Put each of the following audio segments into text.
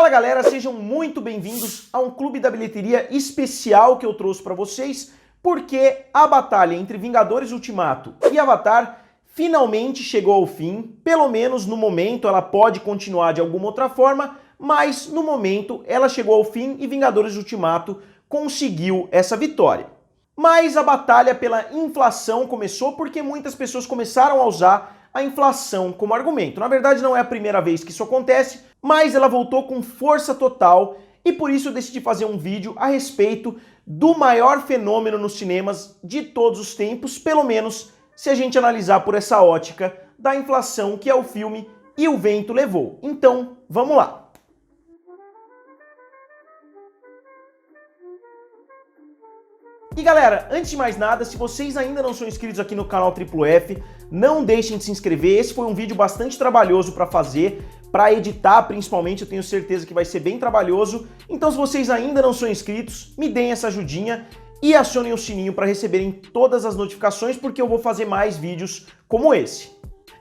Fala galera, sejam muito bem-vindos a um Clube da Bilheteria especial que eu trouxe para vocês, porque a batalha entre Vingadores Ultimato e Avatar finalmente chegou ao fim. Pelo menos no momento, ela pode continuar de alguma outra forma, mas no momento ela chegou ao fim e Vingadores Ultimato conseguiu essa vitória. Mas a batalha pela inflação começou porque muitas pessoas começaram a usar a inflação como argumento. Na verdade, não é a primeira vez que isso acontece, mas ela voltou com força total e por isso eu decidi fazer um vídeo a respeito do maior fenômeno nos cinemas de todos os tempos, pelo menos se a gente analisar por essa ótica da inflação, que é o filme E o Vento Levou. Então, vamos lá. E galera, antes de mais nada, se vocês ainda não são inscritos aqui no canal Triplo F, não deixem de se inscrever. Esse foi um vídeo bastante trabalhoso para fazer, para editar principalmente, eu tenho certeza que vai ser bem trabalhoso. Então se vocês ainda não são inscritos, me deem essa ajudinha e acionem o sininho para receberem todas as notificações, porque eu vou fazer mais vídeos como esse.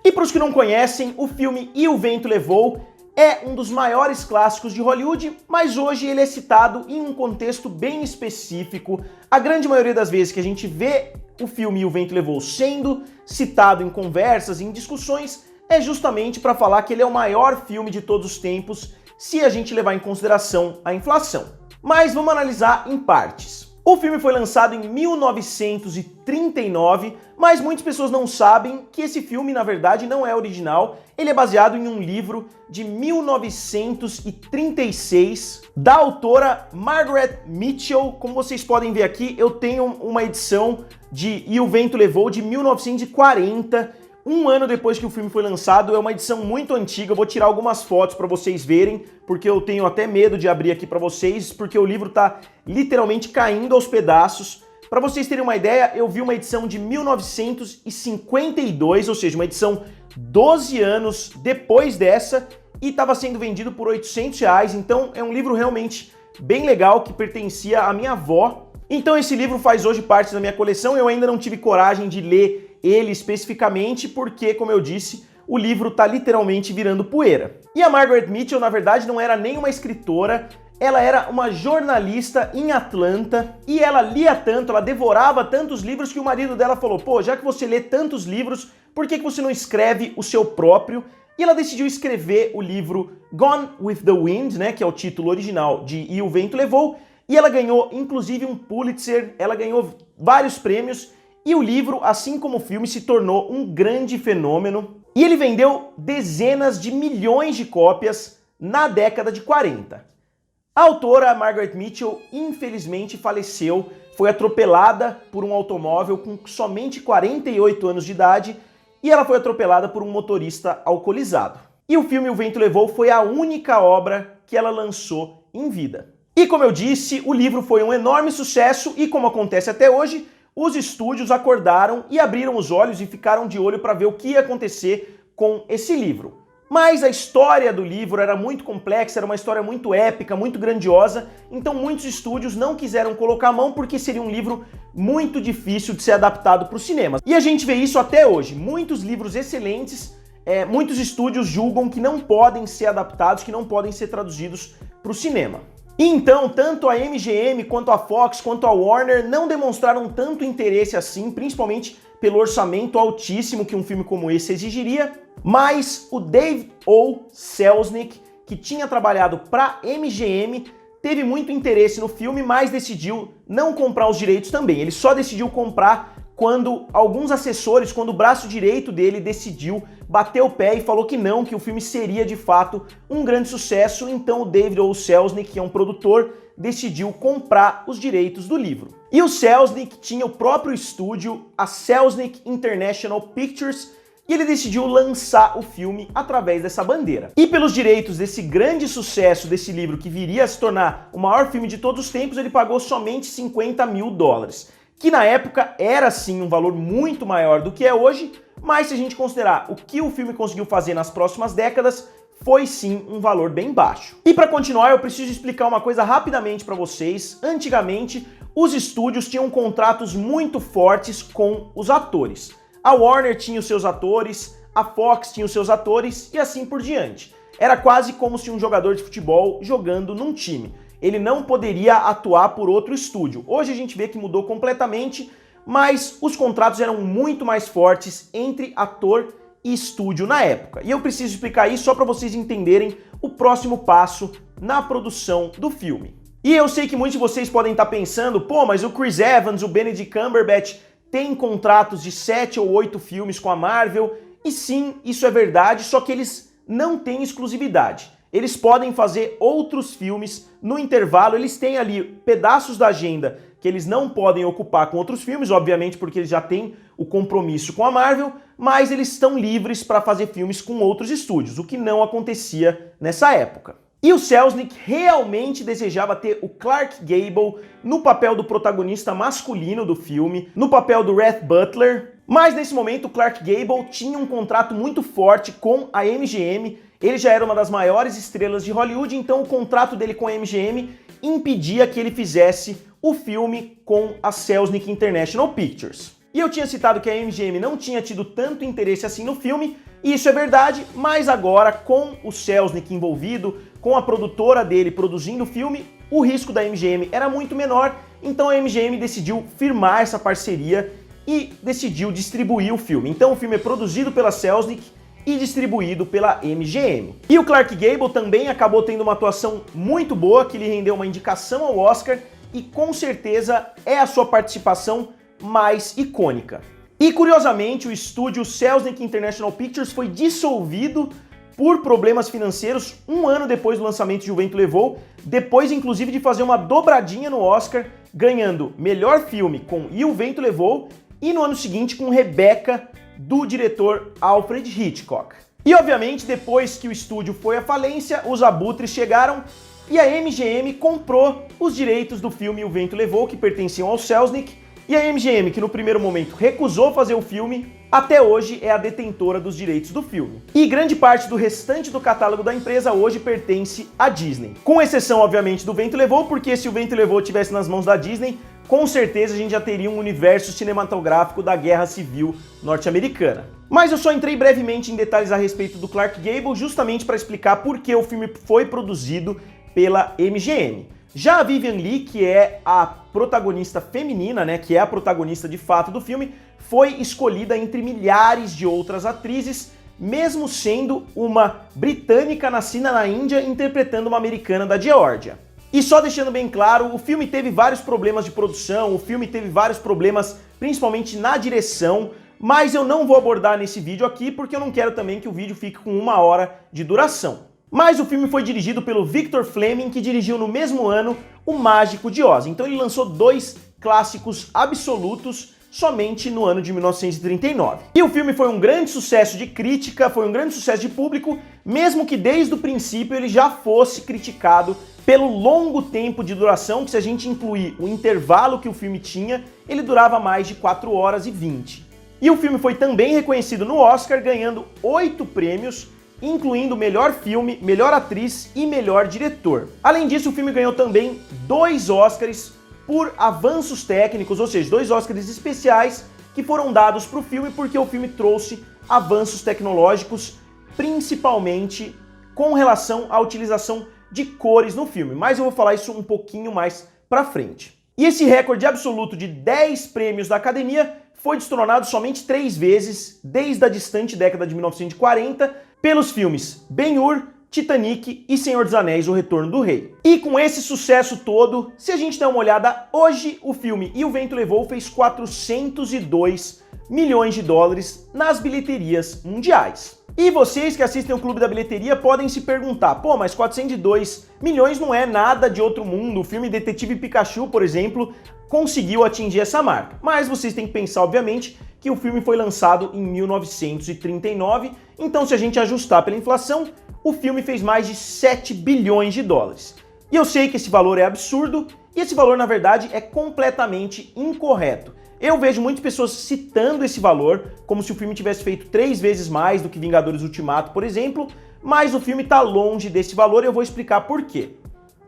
E para os que não conhecem, o filme E o Vento Levou é um dos maiores clássicos de Hollywood, mas hoje ele é citado em um contexto bem específico. A grande maioria das vezes que a gente vê o filme E o Vento Levou sendo citado em conversas, em discussões, é justamente para falar que ele é o maior filme de todos os tempos, se a gente levar em consideração a inflação. Mas vamos analisar em partes. O filme foi lançado em 1939, mas muitas pessoas não sabem que esse filme, na verdade, não é original. Ele é baseado em um livro de 1936, da autora Margaret Mitchell. Como vocês podem ver aqui, eu tenho uma edição de E o Vento Levou de 1940, um ano depois que o filme foi lançado. É uma edição muito antiga, eu vou tirar algumas fotos para vocês verem, porque eu tenho até medo de abrir aqui para vocês, porque o livro tá literalmente caindo aos pedaços. Para vocês terem uma ideia, eu vi uma edição de 1952, ou seja, uma edição 12 anos depois dessa, e estava sendo vendido por R$800, então é um livro realmente bem legal, que pertencia à minha avó. Então esse livro faz hoje parte da minha coleção. Eu ainda não tive coragem de ler ele especificamente, porque, como eu disse, o livro tá literalmente virando poeira. E a Margaret Mitchell, na verdade, não era nem uma escritora, ela era uma jornalista em Atlanta, e ela lia tanto, ela devorava tantos livros, que o marido dela falou: pô, já que você lê tantos livros, por que você não escreve o seu próprio? E ela decidiu escrever o livro Gone with the Wind, né, que é o título original de E o Vento Levou, e ela ganhou inclusive um Pulitzer, ela ganhou vários prêmios, e o livro, assim como o filme, se tornou um grande fenômeno, e ele vendeu dezenas de milhões de cópias na década de 40. A autora Margaret Mitchell, infelizmente, faleceu, foi atropelada por um automóvel com somente 48 anos de idade, e ela foi atropelada por um motorista alcoolizado. E o filme O Vento Levou foi a única obra que ela lançou em vida. E como eu disse, o livro foi um enorme sucesso e, como acontece até hoje, os estúdios acordaram e abriram os olhos e ficaram de olho para ver o que ia acontecer com esse livro. Mas a história do livro era muito complexa, era uma história muito épica, muito grandiosa, então muitos estúdios não quiseram colocar a mão porque seria um livro muito difícil de ser adaptado para o cinema. E a gente vê isso até hoje. Muitos livros excelentes, muitos estúdios julgam que não podem ser adaptados, que não podem ser traduzidos para o cinema. E então, tanto a MGM, quanto a Fox, quanto a Warner não demonstraram tanto interesse assim, principalmente pelo orçamento altíssimo que um filme como esse exigiria, mas o Dave O. Selznick, que tinha trabalhado para MGM, teve muito interesse no filme, mas decidiu não comprar os direitos também. Ele só decidiu comprar quando alguns assessores, quando o braço direito dele decidiu bater o pé e falou que não, que o filme seria de fato um grande sucesso. Então o David O. Selznick, que é um produtor, decidiu comprar os direitos do livro. E o Selznick tinha o próprio estúdio, a Selznick International Pictures, e ele decidiu lançar o filme através dessa bandeira. E pelos direitos desse grande sucesso desse livro, que viria a se tornar o maior filme de todos os tempos, ele pagou somente $50 mil, que na época era sim um valor muito maior do que é hoje, mas se a gente considerar o que o filme conseguiu fazer nas próximas décadas, foi sim um valor bem baixo. E para continuar, eu preciso explicar uma coisa rapidamente para vocês. Antigamente, os estúdios tinham contratos muito fortes com os atores. A Warner tinha os seus atores, a Fox tinha os seus atores e assim por diante. Era quase como se um jogador de futebol jogando num time. Ele não poderia atuar por outro estúdio. Hoje a gente vê que mudou completamente, mas os contratos eram muito mais fortes entre ator e estúdio na época. E eu preciso explicar isso só para vocês entenderem o próximo passo na produção do filme. E eu sei que muitos de vocês podem estar pensando, pô, mas o Chris Evans, o Benedict Cumberbatch têm contratos de 7 ou 8 filmes com a Marvel, e sim, isso é verdade, só que eles não têm exclusividade. Eles podem fazer outros filmes no intervalo, eles têm ali pedaços da agenda que eles não podem ocupar com outros filmes, obviamente porque eles já têm o compromisso com a Marvel, mas eles estão livres para fazer filmes com outros estúdios, o que não acontecia nessa época. E o Selznick realmente desejava ter o Clark Gable no papel do protagonista masculino do filme, no papel do Rhett Butler, mas nesse momento o Clark Gable tinha um contrato muito forte com a MGM, ele já era uma das maiores estrelas de Hollywood, então o contrato dele com a MGM impedia que ele fizesse o filme com a Selznick International Pictures. E eu tinha citado que a MGM não tinha tido tanto interesse assim no filme, e isso é verdade, mas agora com o Selznick envolvido, com a produtora dele produzindo o filme, o risco da MGM era muito menor, então a MGM decidiu firmar essa parceria e decidiu distribuir o filme. Então o filme é produzido pela Selznick e distribuído pela MGM. E o Clark Gable também acabou tendo uma atuação muito boa, que lhe rendeu uma indicação ao Oscar, e com certeza é a sua participação mais icônica. E curiosamente, o estúdio Selznick International Pictures foi dissolvido por problemas financeiros um ano depois do lançamento de O Vento Levou, depois inclusive de fazer uma dobradinha no Oscar, ganhando melhor filme com E o Vento Levou, e no ano seguinte com Rebecca, do diretor Alfred Hitchcock. E obviamente, depois que o estúdio foi à falência, os abutres chegaram e a MGM comprou os direitos do filme O Vento Levou, que pertenciam ao Selznick, e a MGM, que no primeiro momento recusou fazer o filme, até hoje é a detentora dos direitos do filme. E grande parte do restante do catálogo da empresa hoje pertence à Disney. Com exceção, obviamente, do Vento Levou, porque se o Vento Levou estivesse nas mãos da Disney, com certeza a gente já teria um universo cinematográfico da Guerra Civil norte-americana. Mas eu só entrei brevemente em detalhes a respeito do Clark Gable justamente para explicar por que o filme foi produzido pela MGM. Já a Vivien Leigh, que é a protagonista feminina, né, que é a protagonista de fato do filme, foi escolhida entre milhares de outras atrizes, mesmo sendo uma britânica nascida na Índia interpretando uma americana da Geórgia. E só deixando bem claro, o filme teve vários problemas de produção, o filme teve vários problemas principalmente na direção, mas eu não vou abordar nesse vídeo aqui porque eu não quero também que o vídeo fique com 1 hora de duração. Mas o filme foi dirigido pelo Victor Fleming, que dirigiu no mesmo ano O Mágico de Oz. Então ele lançou 2 clássicos absolutos somente no ano de 1939. E o filme foi um grande sucesso de crítica, foi um grande sucesso de público, mesmo que desde o princípio ele já fosse criticado pelo longo tempo de duração, que se a gente incluir o intervalo que o filme tinha, ele durava mais de 4 horas e 20. E o filme foi também reconhecido no Oscar, ganhando 8 prêmios, incluindo melhor filme, melhor atriz e melhor diretor. Além disso, o filme ganhou também 2 Oscars por avanços técnicos, ou seja, 2 Oscars especiais que foram dados para o filme porque o filme trouxe avanços tecnológicos, principalmente com relação à utilização de cores no filme, mas eu vou falar isso um pouquinho mais pra frente. E esse recorde absoluto de 10 prêmios da Academia foi destronado somente 3 vezes, desde a distante década de 1940, pelos filmes Ben-Hur, Titanic e Senhor dos Anéis, O Retorno do Rei. E com esse sucesso todo, se a gente der uma olhada, hoje o filme E o Vento Levou fez 402 milhões de dólares nas bilheterias mundiais. E vocês que assistem o Clube da Bilheteria podem se perguntar, pô, mas 402 milhões não é nada de outro mundo, o filme Detetive Pikachu, por exemplo, conseguiu atingir essa marca. Mas vocês têm que pensar, obviamente, que o filme foi lançado em 1939, então se a gente ajustar pela inflação, o filme fez mais de 7 bilhões de dólares. E eu sei que esse valor é absurdo, e esse valor, na verdade, é completamente incorreto. Eu vejo muitas pessoas citando esse valor, como se o filme tivesse feito 3 vezes mais do que Vingadores Ultimato, por exemplo, mas o filme está longe desse valor e eu vou explicar por quê.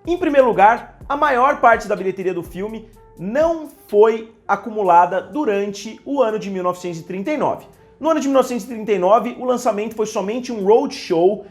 Em primeiro lugar, a maior parte da bilheteria do filme não foi acumulada durante o ano de 1939. No ano de 1939, o lançamento foi somente um roadshow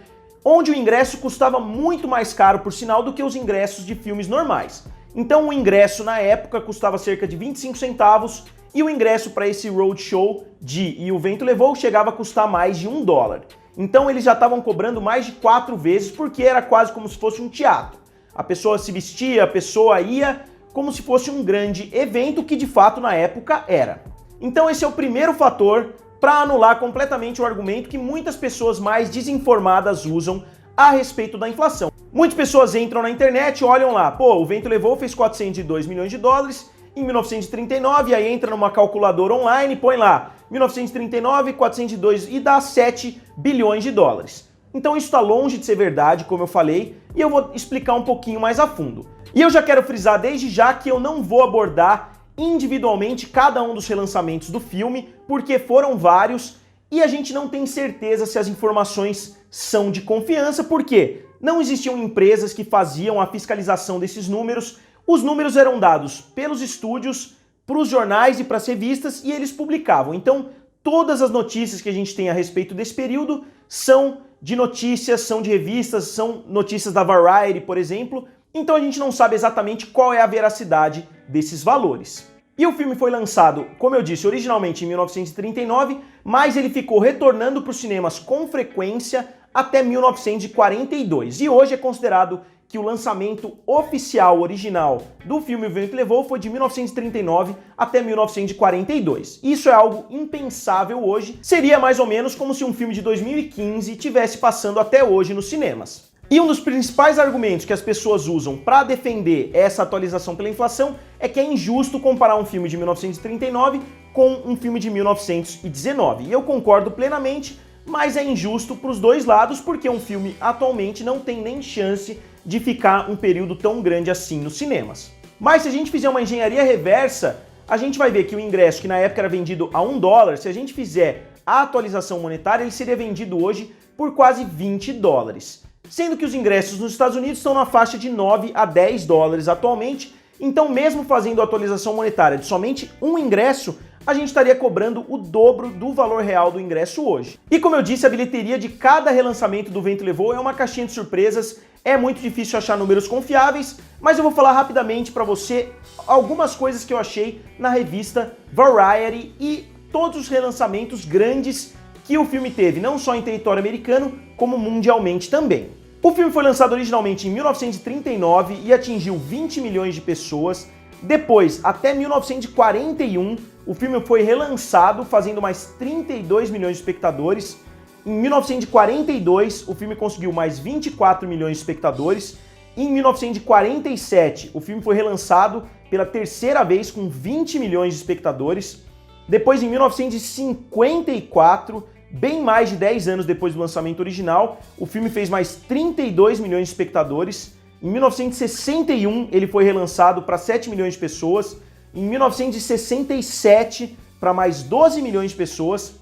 onde o ingresso custava muito mais caro, por sinal, do que os ingressos de filmes normais. Então o ingresso na época custava cerca de 25 centavos e o ingresso para esse roadshow de E o Vento Levou chegava a custar mais de $1. Então eles já estavam cobrando mais de 4 vezes, porque era quase como se fosse um teatro. A pessoa se vestia, a pessoa ia como se fosse um grande evento, que de fato na época era. Então esse é o primeiro fator para anular completamente o argumento que muitas pessoas mais desinformadas usam a respeito da inflação. Muitas pessoas entram na internet, olham lá, pô, O Vento Levou fez 402 milhões de dólares em 1939, aí entra numa calculadora online, põe lá 1939, 402 e dá 7 bilhões de dólares. Então isso está longe de ser verdade, como eu falei, e eu vou explicar um pouquinho mais a fundo. E eu já quero frisar desde já que eu não vou abordar individualmente cada um dos relançamentos do filme, porque foram vários e a gente não tem certeza se as informações são de confiança, porque não existiam empresas que faziam a fiscalização desses números. Os números eram dados pelos estúdios, para os jornais e para as revistas, e eles publicavam. Então, todas as notícias que a gente tem a respeito desse período são de notícias, são de revistas, são notícias da Variety, por exemplo. Então a gente não sabe exatamente qual é a veracidade desses valores. E o filme foi lançado, como eu disse, originalmente em 1939, mas ele ficou retornando para os cinemas com frequência até 1942. E hoje é considerado que o lançamento oficial original do filme O Vento Levou foi de 1939 até 1942. Isso é algo impensável hoje. Seria mais ou menos como se um filme de 2015 estivesse passando até hoje nos cinemas. E um dos principais argumentos que as pessoas usam para defender essa atualização pela inflação é que é injusto comparar um filme de 1939 com um filme de 1919. E eu concordo plenamente, mas é injusto para os dois lados, porque um filme atualmente não tem nem chance de ficar um período tão grande assim nos cinemas. Mas se a gente fizer uma engenharia reversa, a gente vai ver que o ingresso, que na época era vendido a $1, se a gente fizer a atualização monetária, ele seria vendido hoje por quase $20. Sendo que os ingressos nos Estados Unidos estão na faixa de 9 a 10 dólares atualmente, então mesmo fazendo a atualização monetária de somente um ingresso, a gente estaria cobrando o dobro do valor real do ingresso hoje. E como eu disse, a bilheteria de cada relançamento do Vento Levou é uma caixinha de surpresas, é muito difícil achar números confiáveis, mas eu vou falar rapidamente para você algumas coisas que eu achei na revista Variety e todos os relançamentos grandes que o filme teve, não só em território americano, como mundialmente também. O filme foi lançado originalmente em 1939 e atingiu 20 milhões de pessoas. Depois, até 1941, o filme foi relançado, fazendo mais 32 milhões de espectadores. Em 1942, o filme conseguiu mais 24 milhões de espectadores. Em 1947, o filme foi relançado pela terceira vez com 20 milhões de espectadores. Depois, em 1954, bem mais de 10 anos depois do lançamento original, o filme fez mais 32 milhões de espectadores. Em 1961, ele foi relançado para 7 milhões de pessoas. Em 1967, para mais 12 milhões de pessoas.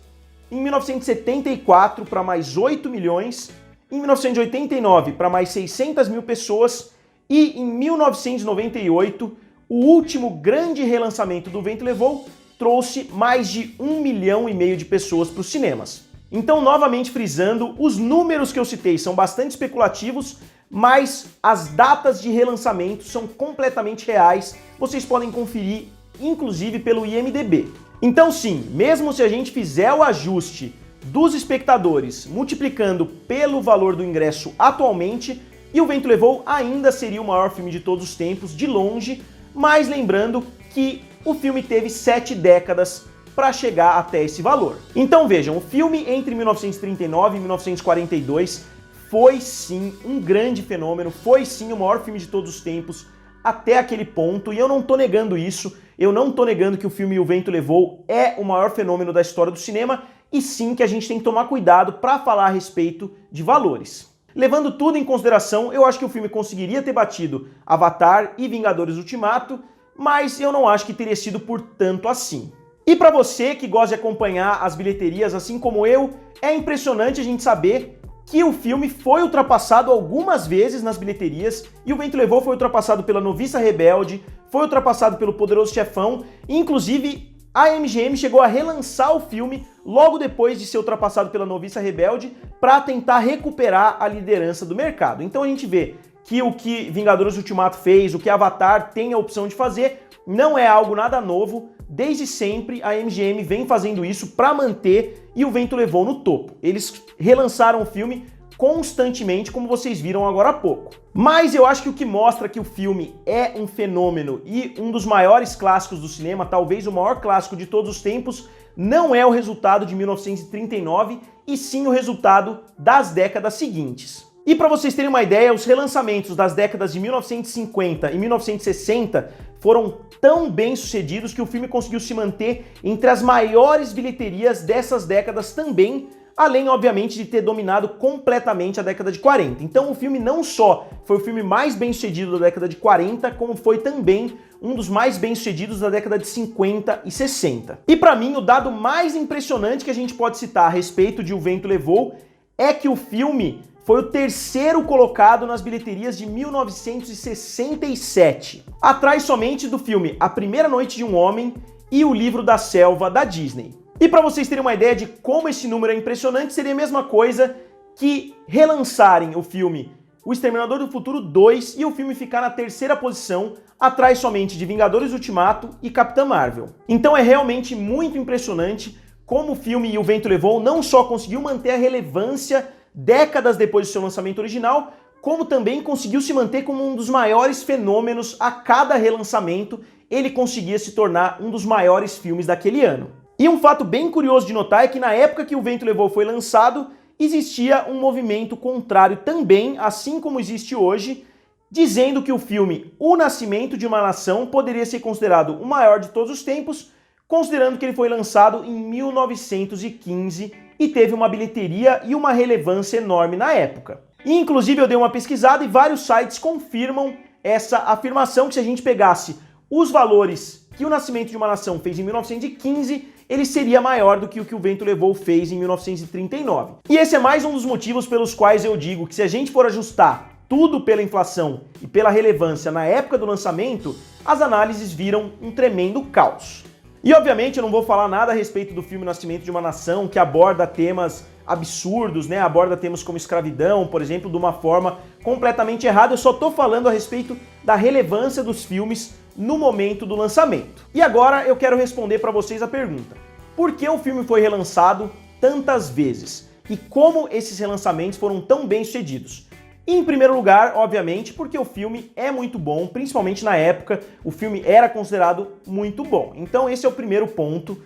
Em 1974, para mais 8 milhões. Em 1989, para mais 600 mil pessoas. E em 1998, o último grande relançamento do Vento Levou trouxe mais de 1,5 milhão de pessoas para os cinemas. Então, novamente frisando, os números que eu citei são bastante especulativos, mas as datas de relançamento são completamente reais. Vocês podem conferir, inclusive, pelo IMDb. Então sim, mesmo se a gente fizer o ajuste dos espectadores multiplicando pelo valor do ingresso atualmente, E o Vento Levou ainda seria o maior filme de todos os tempos, de longe, mas lembrando que o filme teve 7 décadas para chegar até esse valor. Então vejam, o filme entre 1939 e 1942 foi sim um grande fenômeno, foi sim o maior filme de todos os tempos até aquele ponto, e eu não tô negando isso, eu não tô negando que o filme O Vento Levou é o maior fenômeno da história do cinema, e sim que a gente tem que tomar cuidado para falar a respeito de valores. Levando tudo em consideração, eu acho que o filme conseguiria ter batido Avatar e Vingadores Ultimato, mas eu não acho que teria sido por tanto assim. E para você que gosta de acompanhar as bilheterias assim como eu, é impressionante a gente saber que o filme foi ultrapassado algumas vezes nas bilheterias, e O Vento Levou foi ultrapassado pela Noviça Rebelde, foi ultrapassado pelo Poderoso Chefão, e inclusive a MGM chegou a relançar o filme logo depois de ser ultrapassado pela Noviça Rebelde para tentar recuperar a liderança do mercado. Então a gente vê que o que Vingadores Ultimato fez, o que Avatar tem a opção de fazer, não é algo nada novo. Desde sempre a MGM vem fazendo isso para manter e o vento levou no topo. Eles relançaram o filme constantemente, como vocês viram agora há pouco. Mas eu acho que o que mostra que o filme é um fenômeno e um dos maiores clássicos do cinema, talvez o maior clássico de todos os tempos, não é o resultado de 1939, e sim o resultado das décadas seguintes. E para vocês terem uma ideia, os relançamentos das décadas de 1950 e 1960 foram tão bem sucedidos que o filme conseguiu se manter entre as maiores bilheterias dessas décadas também, além, obviamente, de ter dominado completamente a década de 40. Então o filme não só foi o filme mais bem sucedido da década de 40, como foi também um dos mais bem sucedidos da década de 50 e 60. E para mim, o dado mais impressionante que a gente pode citar a respeito de O Vento Levou é que o filme foi o terceiro colocado nas bilheterias de 1967, atrás somente do filme A Primeira Noite de um Homem e O Livro da Selva, da Disney. E para vocês terem uma ideia de como esse número é impressionante, seria a mesma coisa que relançarem o filme O Exterminador do Futuro 2 e o filme ficar na terceira posição, atrás somente de Vingadores Ultimato e Capitã Marvel. Então é realmente muito impressionante como o filme E o Vento Levou não só conseguiu manter a relevância décadas depois do seu lançamento original, como também conseguiu se manter como um dos maiores fenômenos. A cada relançamento ele conseguia se tornar um dos maiores filmes daquele ano. E um fato bem curioso de notar é que na época que O Vento Levou foi lançado, existia um movimento contrário também, assim como existe hoje, dizendo que o filme O Nascimento de uma Nação poderia ser considerado o maior de todos os tempos, considerando que ele foi lançado em 1915 e teve uma bilheteria e uma relevância enorme na época. E inclusive eu dei uma pesquisada e vários sites confirmam essa afirmação, que se a gente pegasse os valores que O Nascimento de uma Nação fez em 1915, ele seria maior do que o Vento Levou fez em 1939. E esse é mais um dos motivos pelos quais eu digo que se a gente for ajustar tudo pela inflação e pela relevância na época do lançamento, as análises viram um tremendo caos. E obviamente eu não vou falar nada a respeito do filme Nascimento de uma Nação, que aborda temas absurdos, né? Aborda temas como escravidão, por exemplo, de uma forma completamente errada. Eu só tô falando a respeito da relevância dos filmes no momento do lançamento. E agora eu quero responder para vocês a pergunta: por que o filme foi relançado tantas vezes? E como esses relançamentos foram tão bem sucedidos? Em primeiro lugar, obviamente, porque o filme é muito bom, principalmente na época, o filme era considerado muito bom. Então esse é o primeiro ponto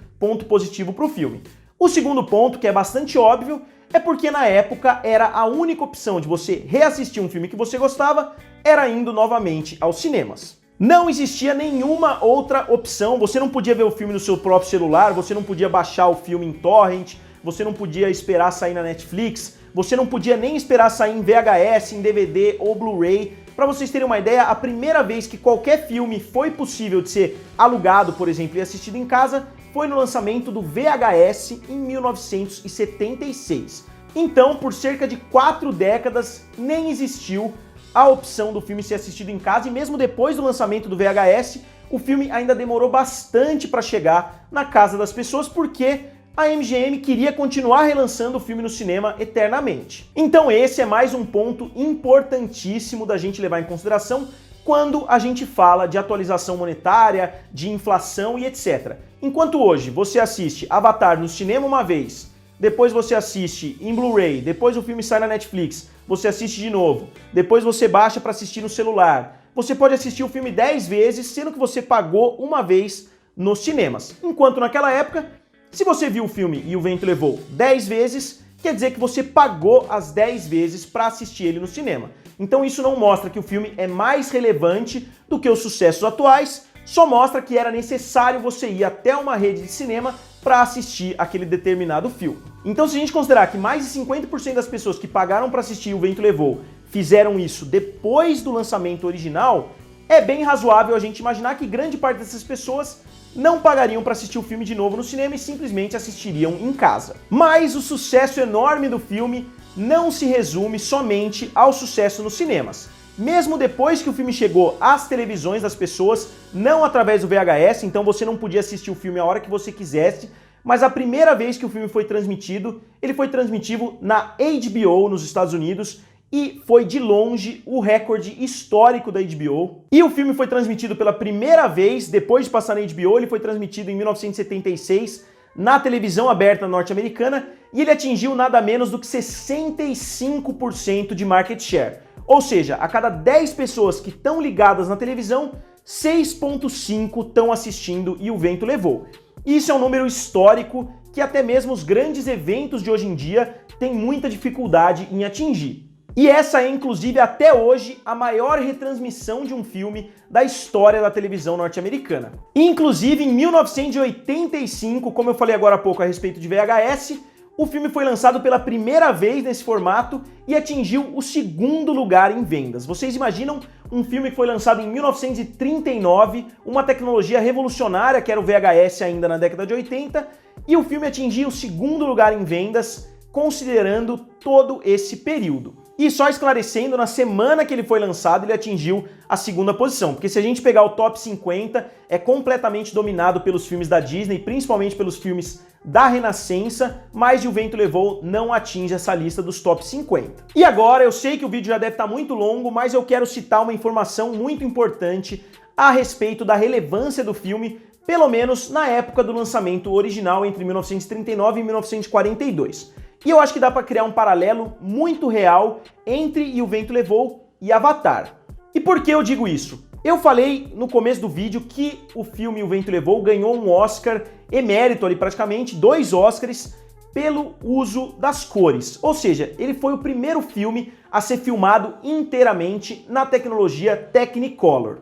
positivo para o filme. O segundo ponto, que é bastante óbvio, é porque na época era a única opção de você reassistir um filme que você gostava, era indo novamente aos cinemas. Não existia nenhuma outra opção, você não podia ver o filme no seu próprio celular, você não podia baixar o filme em torrent, você não podia esperar sair na Netflix, você não podia nem esperar sair em VHS, em DVD ou Blu-ray. Para vocês terem uma ideia, a primeira vez que qualquer filme foi possível de ser alugado, por exemplo, e assistido em casa, foi no lançamento do VHS em 1976. Então, por cerca de 4 décadas, nem existiu a opção do filme ser assistido em casa, e mesmo depois do lançamento do VHS, o filme ainda demorou bastante para chegar na casa das pessoas, porque a MGM queria continuar relançando o filme no cinema eternamente. Então esse é mais um ponto importantíssimo da gente levar em consideração quando a gente fala de atualização monetária, de inflação e etc. Enquanto hoje você assiste Avatar no cinema uma vez, depois você assiste em Blu-ray, depois o filme sai na Netflix, você assiste de novo, depois você baixa para assistir no celular, você pode assistir o filme 10 vezes, sendo que você pagou uma vez nos cinemas. Enquanto naquela época, se você viu o filme E o Vento Levou 10 vezes, quer dizer que você pagou as 10 vezes para assistir ele no cinema. Então isso não mostra que o filme é mais relevante do que os sucessos atuais, só mostra que era necessário você ir até uma rede de cinema para assistir aquele determinado filme. Então se a gente considerar que mais de 50% das pessoas que pagaram para assistir O Vento Levou fizeram isso depois do lançamento original, é bem razoável a gente imaginar que grande parte dessas pessoas não pagariam para assistir o filme de novo no cinema e simplesmente assistiriam em casa. Mas o sucesso enorme do filme não se resume somente ao sucesso nos cinemas. mesmo depois que o filme chegou às televisões das pessoas, não através do VHS, então você não podia assistir o filme a hora que você quisesse, mas a primeira vez que o filme foi transmitido, ele foi transmitido na HBO nos Estados Unidos e foi de longe o recorde histórico da HBO. E o filme foi transmitido pela primeira vez, depois de passar na HBO, ele foi transmitido em 1976 na televisão aberta norte-americana e ele atingiu nada menos do que 65% de market share. Ou seja, a cada 10 pessoas que estão ligadas na televisão, 6,5 estão assistindo E o Vento Levou. Isso é um número histórico que até mesmo os grandes eventos de hoje em dia têm muita dificuldade em atingir. E essa é, inclusive, até hoje, a maior retransmissão de um filme da história da televisão norte-americana. Inclusive, em 1985, como eu falei agora há pouco a respeito de VHS, o filme foi lançado pela primeira vez nesse formato e atingiu o segundo lugar em vendas. Vocês imaginam um filme que foi lançado em 1939, uma tecnologia revolucionária que era o VHS ainda na década de 80, e o filme atingiu o segundo lugar em vendas, considerando todo esse período. E só esclarecendo, na semana que ele foi lançado, ele atingiu a segunda posição, porque se a gente pegar o top 50, é completamente dominado pelos filmes da Disney, principalmente pelos filmes da Renascença, mas O Vento Levou não atinge essa lista dos top 50. E agora, eu sei que o vídeo já deve estar muito longo, mas eu quero citar uma informação muito importante a respeito da relevância do filme, pelo menos na época do lançamento original, entre 1939 e 1942. E eu acho que dá para criar um paralelo muito real entre E o Vento Levou e Avatar. E por que eu digo isso? Eu falei no começo do vídeo que o filme O Vento Levou ganhou um Oscar emérito ali, praticamente 2 Oscars, pelo uso das cores. Ou seja, ele foi o primeiro filme a ser filmado inteiramente na tecnologia Technicolor.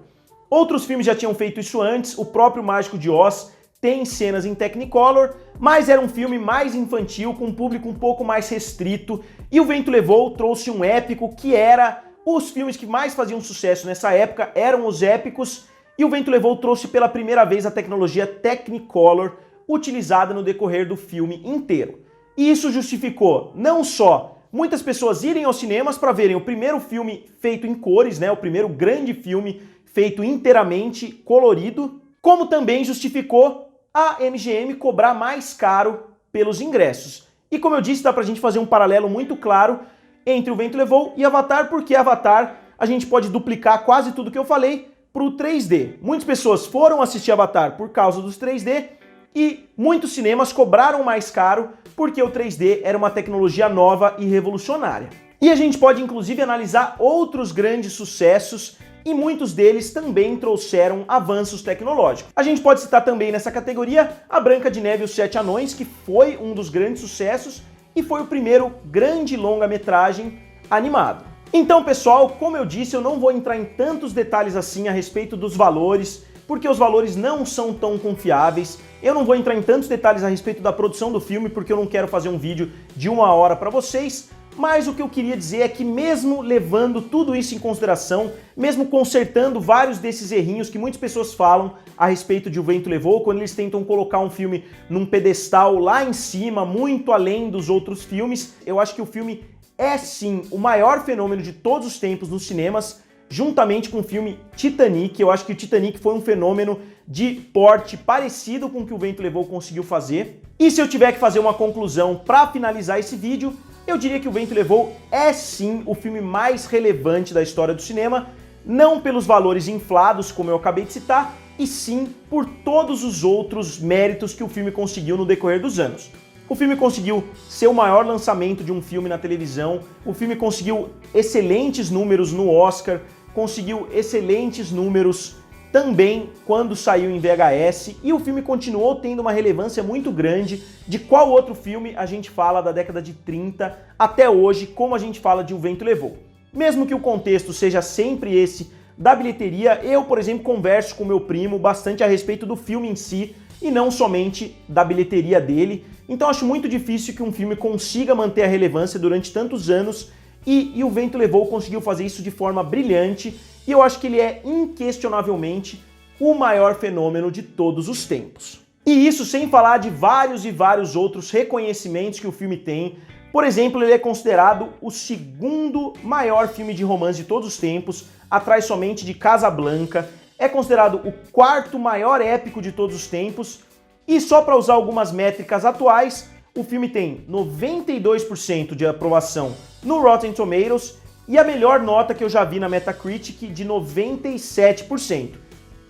Outros filmes já tinham feito isso antes, o próprio Mágico de Oz tem cenas em Technicolor, mas era um filme mais infantil, com um público um pouco mais restrito, e O Vento Levou trouxe um épico que era... Os filmes que mais faziam sucesso nessa época eram os épicos, e O Vento Levou trouxe pela primeira vez a tecnologia Technicolor utilizada no decorrer do filme inteiro. E isso justificou não só muitas pessoas irem aos cinemas para verem o primeiro filme feito em cores, né, o primeiro grande filme feito inteiramente colorido, como também justificou a MGM cobrar mais caro pelos ingressos. E como eu disse, dá pra gente fazer um paralelo muito claro entre O Vento Levou e Avatar, porque Avatar a gente pode duplicar quase tudo que eu falei pro 3D. Muitas pessoas foram assistir Avatar por causa dos 3D e muitos cinemas cobraram mais caro porque o 3D era uma tecnologia nova e revolucionária. E a gente pode inclusive analisar outros grandes sucessos e muitos deles também trouxeram avanços tecnológicos. A gente pode citar também nessa categoria a Branca de Neve e os Sete Anões, que foi um dos grandes sucessos e foi o primeiro grande longa-metragem animado. Então, pessoal, como eu disse, eu não vou entrar em tantos detalhes assim a respeito dos valores, porque os valores não são tão confiáveis. Eu não vou entrar em tantos detalhes a respeito da produção do filme, porque eu não quero fazer um vídeo de 1 hora para vocês. Mas o que eu queria dizer é que mesmo levando tudo isso em consideração, mesmo consertando vários desses errinhos que muitas pessoas falam a respeito de O Vento Levou, quando eles tentam colocar um filme num pedestal lá em cima, muito além dos outros filmes, eu acho que o filme é sim o maior fenômeno de todos os tempos nos cinemas, juntamente com o filme Titanic. Eu acho que o Titanic foi um fenômeno de porte parecido com o que O Vento Levou conseguiu fazer. E se eu tiver que fazer uma conclusão para finalizar esse vídeo, eu diria que O Vento Levou é sim o filme mais relevante da história do cinema, não pelos valores inflados, como eu acabei de citar, e sim por todos os outros méritos que o filme conseguiu no decorrer dos anos. O filme conseguiu ser o maior lançamento de um filme na televisão, o filme conseguiu excelentes números no Oscar, conseguiu excelentes números também quando saiu em VHS, e o filme continuou tendo uma relevância muito grande. De qual outro filme a gente fala da década de 30 até hoje, como a gente fala de O Vento Levou. Mesmo que o contexto seja sempre esse da bilheteria, eu, por exemplo, converso com meu primo bastante a respeito do filme em si, e não somente da bilheteria dele. Então acho muito difícil que um filme consiga manter a relevância durante tantos anos, e O Vento Levou conseguiu fazer isso de forma brilhante, e eu acho que ele é inquestionavelmente o maior fenômeno de todos os tempos. E isso sem falar de vários e vários outros reconhecimentos que o filme tem, Por exemplo, ele é considerado o segundo maior filme de romance de todos os tempos, atrás somente de Casablanca, é considerado o quarto maior épico de todos os tempos, e só para usar algumas métricas atuais, o filme tem 92% de aprovação no Rotten Tomatoes e a melhor nota que eu já vi na Metacritic de 97%.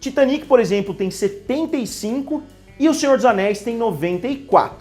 Titanic, por exemplo, tem 75% e O Senhor dos Anéis tem 94%.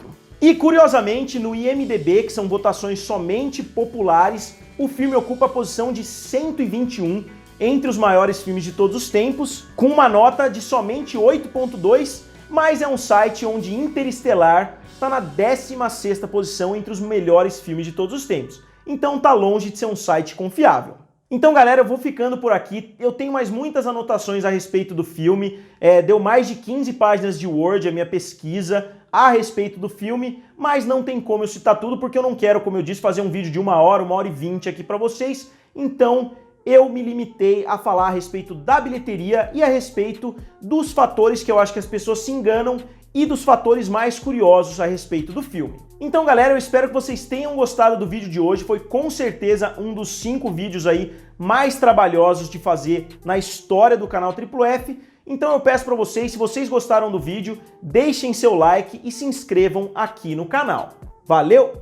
E curiosamente, no IMDb, que são votações somente populares, o filme ocupa a posição de 121 entre os maiores filmes de todos os tempos, com uma nota de somente 8.2, mas é um site onde Interestelar está na 16ª posição entre os melhores filmes de todos os tempos. Então tá longe de ser um site confiável. Então, galera, eu vou ficando por aqui. Eu tenho mais muitas anotações a respeito do filme. Deu mais de 15 páginas de Word a minha pesquisa a respeito do filme, mas não tem como eu citar tudo, porque eu não quero, como eu disse, fazer um vídeo de 1h e 20 aqui para vocês. Então, eu me limitei a falar a respeito da bilheteria e a respeito dos fatores que eu acho que as pessoas se enganam e dos fatores mais curiosos a respeito do filme. Então, galera, eu espero que vocês tenham gostado do vídeo de hoje. Foi com certeza um dos 5 vídeos aí mais trabalhosos de fazer na história do canal Triplo F. Então eu peço para vocês, se vocês gostaram do vídeo, deixem seu like e se inscrevam aqui no canal. Valeu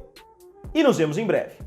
e nos vemos em breve.